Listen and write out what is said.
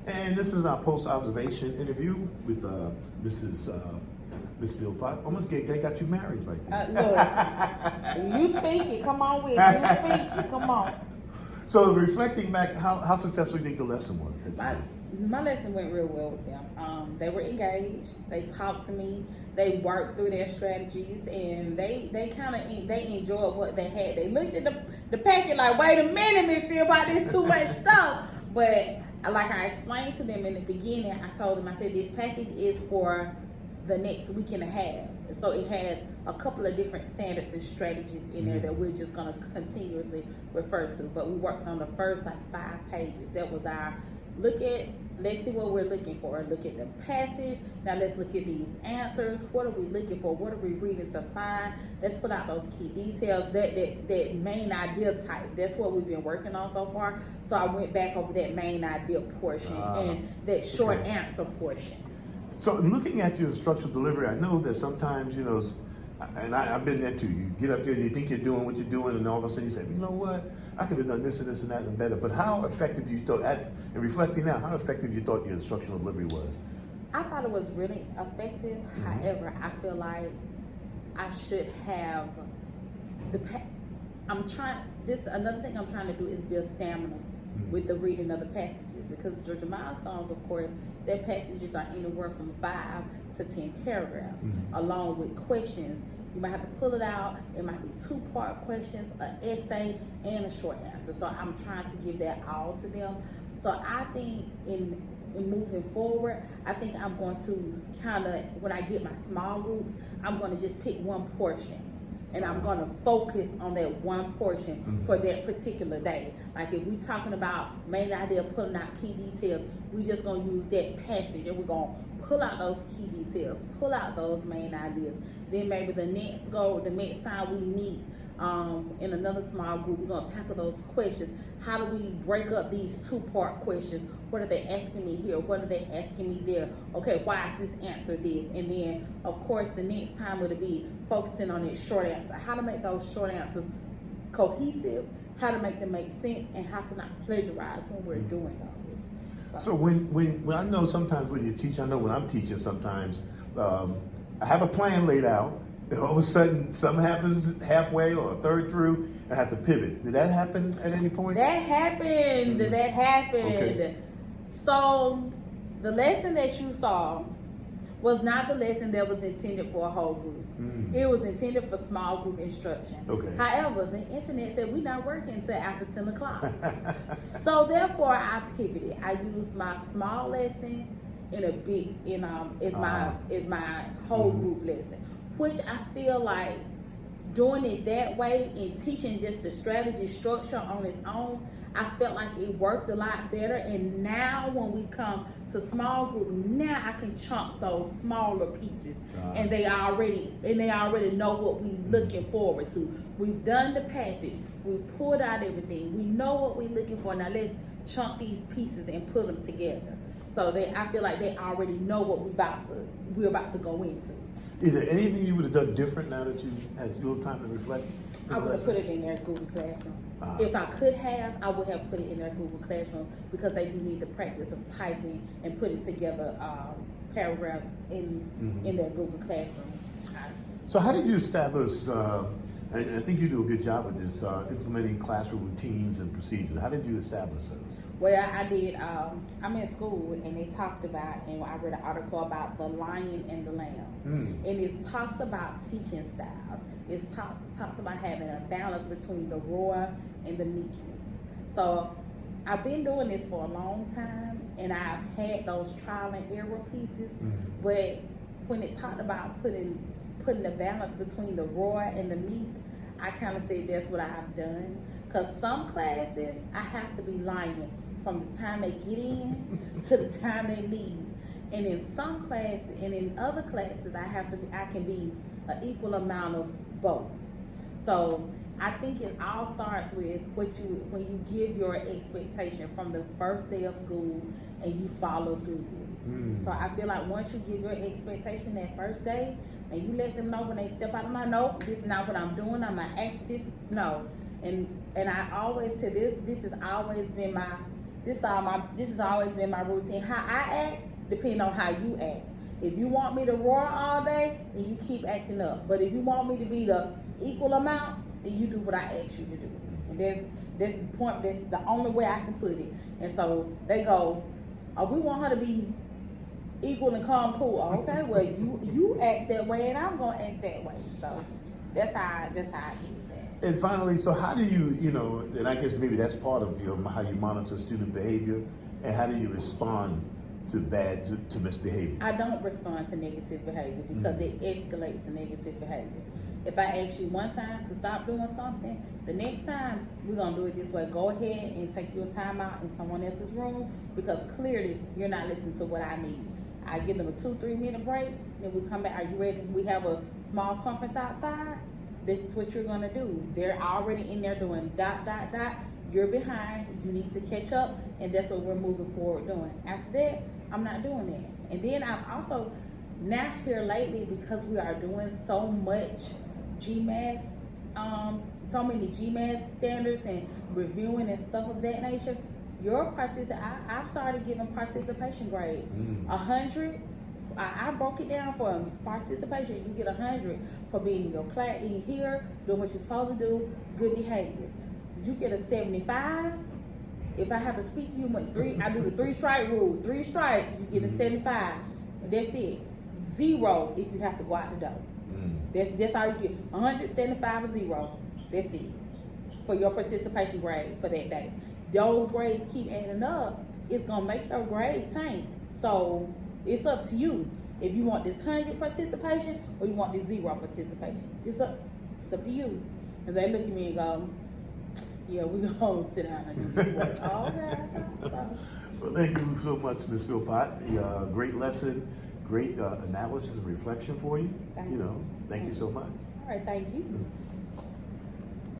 And this is our post-observation interview with Miss Philpot. Almost got you married right there. Look, you speak it. Come on with it. You speak it. Come on. So reflecting back, how successful do you think the lesson was? My lesson went real well with them. They were engaged. They talked to me. They worked through their strategies, and they enjoyed what they had. They looked at the packet like, wait a minute, Miss Philpot, there's too much stuff. But like I explained to them in the beginning, I told them, I said, this package is for the next week and a half. So it has a couple of different standards and strategies in there that we're just going to continuously refer to. But we worked on the first 5 pages. That was our let's see what we're looking for. Look at the passage. Now let's look at these answers. What are we looking for? What are we reading to find? Let's put out those key details. That main idea type. That's what we've been working on so far. So I went back over that main idea portion and that short answer portion. So looking at your instructional delivery, I know that sometimes, and I've been there too. You get up there and you think you're doing what you're doing, and all of a sudden you say, you know what? I could have done this and this and that and better. But how effective do you thought, and reflecting now, how effective you thought your instructional delivery was? I thought it was really effective. However, I feel like I should have another thing I'm trying to do is build stamina with the reading of the passages, because Georgia Milestones, of course, their passages are anywhere from 5 to 10 paragraphs, along with questions. You might have to pull it out. It might be 2-part questions, an essay, and a short answer. So I'm trying to give that all to them. So I think in moving forward, I think I'm going to when I get my small groups, I'm going to just pick one portion. And I'm going to focus on that one portion for that particular day. Like if we're talking about main idea, pulling out key details, we just going to use that passage and we're going to pull out those key details, pull out those main ideas. Then maybe the next time we meet in another small group, we're going to tackle those questions. How do we break up these 2-part questions? What are they asking me here? What are they asking me there? Okay, why is this answer this? And then, of course, the next time it'll be focusing on its short answer. How to make those short answers cohesive, how to make them make sense, and how to not plagiarize when we're doing those. So when I know sometimes when you teach, I know when I'm teaching sometimes, I have a plan laid out, and all of a sudden something happens halfway or a third through, and I have to pivot. Did that happen at any point? That happened. That happened. Okay. So the lesson that you saw was not the lesson that was intended for a whole group. It was intended for small group instruction. Okay. However, the internet said we're not working until after 10 o'clock. So therefore I pivoted. I used my small lesson as my whole group lesson, which I feel like doing it that way and teaching just the strategy structure on its own, I felt like it worked a lot better. And now when we come to small group, now I can chunk those smaller pieces, and they already know what we're looking forward to. We've done the passage, we've pulled out everything, we know what we're looking for. Now let's chunk these pieces and put them together. So I feel like they already know what we're about to go into. Is there anything you would have done different now that you had a little time to reflect? I would have put it in their Google Classroom. If I could have, I would have put it in their Google Classroom, because they do need the practice of typing and putting together paragraphs in their Google Classroom. So how did you establish, and I think you do a good job with this, implementing classroom routines and procedures. How did you establish those? Well, I did. I'm in school, and they talked about, and I read an article about the lion and the lamb, and it talks about teaching styles. It talks about having a balance between the roar and the meekness. So I've been doing this for a long time, and I've had those trial and error pieces. But when it talked about putting the balance between the roar and the meek, I kind of said that's what I've done. Because some classes, I have to be lying from the time they get in to the time they leave. And in some classes, and in other classes, I can be an equal amount of both. So I think it all starts with when you give your expectation from the first day of school and you follow through with it. So I feel like once you give your expectation that first day and you let them know when they step out of my no, this is not what I'm doing, I'm not acting this, no. And I always say this has always been This has always been my routine. How I act depends on how you act. If you want me to roar all day, then you keep acting up. But if you want me to be the equal amount, then you do what I ask you to do. And that's the point. That's the only way I can put it. And so they go, oh, we want her to be equal and calm, cool. Okay, well you act that way, and I'm gonna act that way. So that's how I did that. And finally, so how do you, and I guess maybe that's part of how you monitor student behavior, and how do you respond to misbehavior? I don't respond to negative behavior because it escalates the negative behavior. If I ask you one time to stop doing something, the next time we're gonna do it this way. Go ahead and take your time out in someone else's room because clearly you're not listening to what I need. I give them a 2-3 minute break, then we come back. Are you ready? We have a small conference outside. This is what you're gonna do. They're already in there doing ... You're behind. You need to catch up, and that's what we're moving forward doing. After that, I'm not doing that. And then I'm also now here lately because we are doing so much GMAS, so many GMAS standards and reviewing and stuff of that nature. I've started giving participation grades. 100. I broke it down for participation. You get 100 for being in your class, in here, doing what you're supposed to do, good behavior. You get a 75. If I have to speak to you, I do the 3-strike rule. 3 strikes, you get a 75. That's it. 0 if you have to go out the door. That's all you get. 175 or 0. That's it for your participation grade for that day. Those grades keep adding up. It's gonna make your grade tank. So it's up to you if you want this 100 participation or you want this 0 participation. It's up to you. And they look at me and go, yeah, we're gonna sit down and do this work. Okay, I thought so. Well, thank you so much, Ms. Philpot. Great lesson, great analysis and reflection for you. Thank you. Thank you so much. All right, thank you.